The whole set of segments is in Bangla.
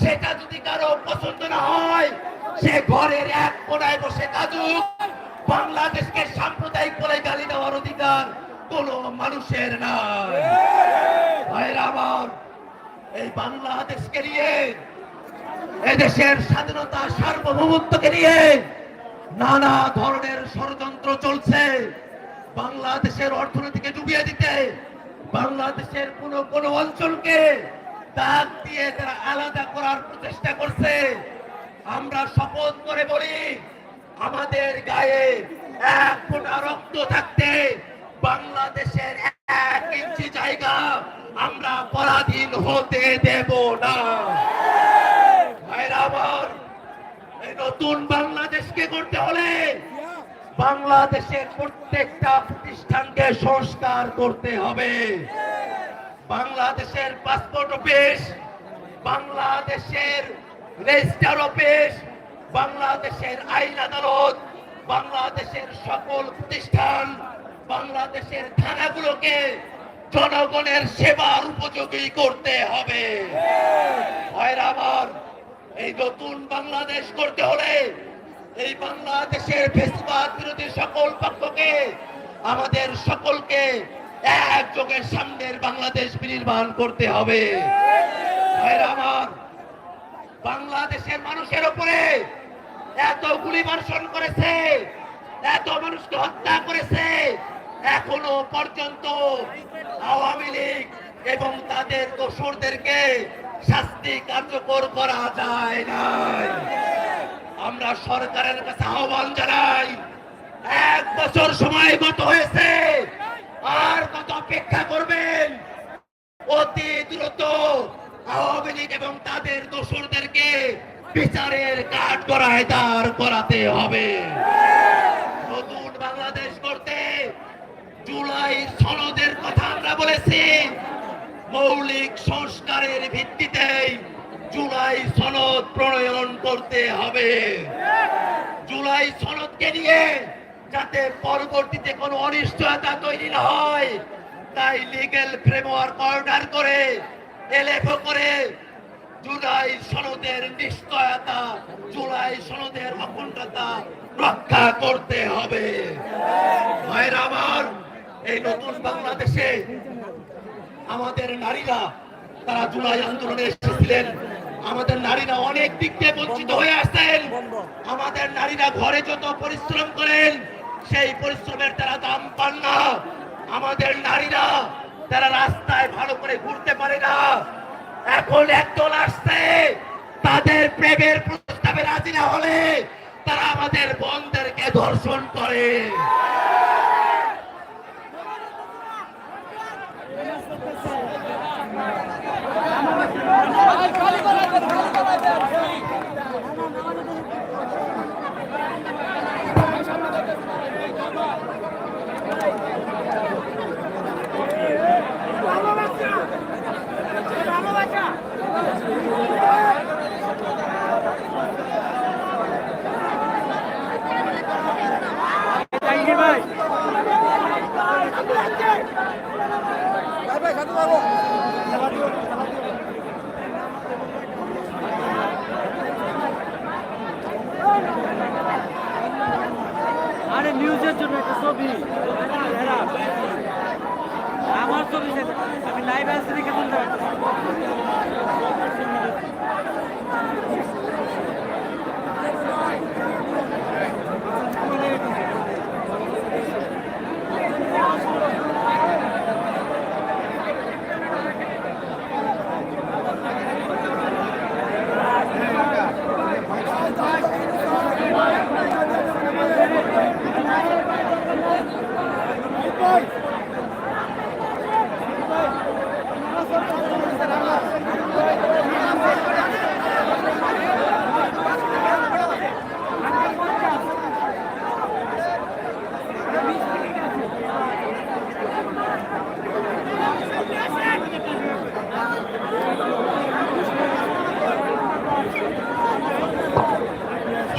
সেটা যদি কারো পছন্দ না হয়, সে ঘরের এক কোনায় বসে কাজুক। বাংলাদেশকে সাম্প্রদায়িক বলে গালি দেওয়ার অধিকার কোন মানুষের নাই। ভাইরা আমার, এই বাংলাদেশকে নিয়ে, এদেশের স্বাধীনতা সার্বভৌমত্বকে নিয়ে নানা ধরনের ষড়যন্ত্র চলছে। বাংলাদেশের অর্থনীতিকে ডুবিয়ে দিতে, বাংলাদেশের কোন অঞ্চলকে দাগ দিয়ে তারা আলাদা করার প্রচেষ্টা করছে। আমরা শপথ করে বলি, আমাদের গায়ে এক ফোঁটা রক্ত থাকতে বাংলাদেশের 1 ইঞ্চি জায়গা আমরা পরাধীন হতে দেব না। ভাইরা আমার, এই নতুন বাংলাদেশকে করতে হলে বাংলাদেশের প্রত্যেকটা প্রতিষ্ঠানকে সংস্কার করতে হবে। বাংলাদেশের পাসপোর্ট অফিস, বাংলাদেশের রেজিস্টার অফিস, বাংলাদেশের আইন আদালত, বাংলাদেশের সকল প্রতিষ্ঠান, বাংলাদেশের থানাগুলোকে জনগণের সেবার উপযোগী করতে হবে। ভাইরা আমার, এই নতুন বাংলাদেশ করতে হলে এই বাংলাদেশের ফ্যাসিবাদ বিরোধী সকল পক্ষকে, আমাদের সকলকে একযোগে সামনের বাংলাদেশ বিনির্মাণ করতে হবে। ভাইরা আমার, বাংলাদেশের মানুষের উপরে এত গুলি বর্ষণ করেছে, এত মানুষকে হত্যা করেছে, এখনো পর্যন্ত আওয়ামী লীগ এবং তাদের দোসরদেরকে শাস্তি কার্যকর করা যায় নাই। আমরা সরকারের কাছে আহ্বান জানাই, 1 বছর সময় গত হয়েছে, আর কত অপেক্ষা করবেন? অতি দ্রুত আওয়ামী লীগ এবং তাদের দোসরদেরকে বিচারের কাঠগড়ায় দাঁড় করাতে হবে। নতুন বাংলাদেশ করতে জুলাই সনদের কথা আমরা বলেছি। মৌলিক সংস্কারের ভিত্তিতে জুলাই সনদ প্রণয়ন করতে হবে। জুলাই সনদকে নিয়ে যাতে পরবর্তীতে কোনো অনিশ্চয়তা তৈরি না হয়, তাই লিগ্যাল ফ্রেমওয়ার্ক অর্ডার করে, এলএফও করে জুলাই সনদের নিশ্চয়তা, জুলাই সনদের অখণ্ডতা রক্ষা করতে হবে। ভাইরা আমার, এই নতুন বাংলাদেশে আমাদের নারীরা, তারা জুলাই আন্দোলনে এসেছিলেন। আমাদের নারীরা অনেক দিক থেকে বঞ্চিত হয়ে আসছেন। আমাদের নারীরা ঘরে যত পরিশ্রম করেন, সেই পরিশ্রমের তারা দাম পান না। আমাদের নারীরা তারা রাস্তায় ভালো করে ঘুরতে পারে না। এখন একদল আসছে, তাদের প্রেমের প্রস্তাবে রাজি না হলে তারা আমাদের বোনদেরকে ধর্ষণ করে। আরে নিউজের জন্য একটা ছবি, আমার ছবি, আমি লাইভ আসছি দেখে বলতে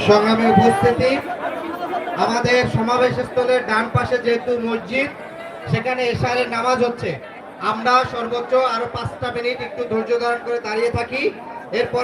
সংগ্রামী উপস্থিতি, আমাদের সমাবেশ স্থলের ডান পাশে যেহেতু মসজিদ, সেখানে এশারের নামাজ হচ্ছে। আমরা সর্বোচ্চ আরো 5টা মিনিট একটু ধৈর্য ধারণ করে দাঁড়িয়ে থাকি। এরপর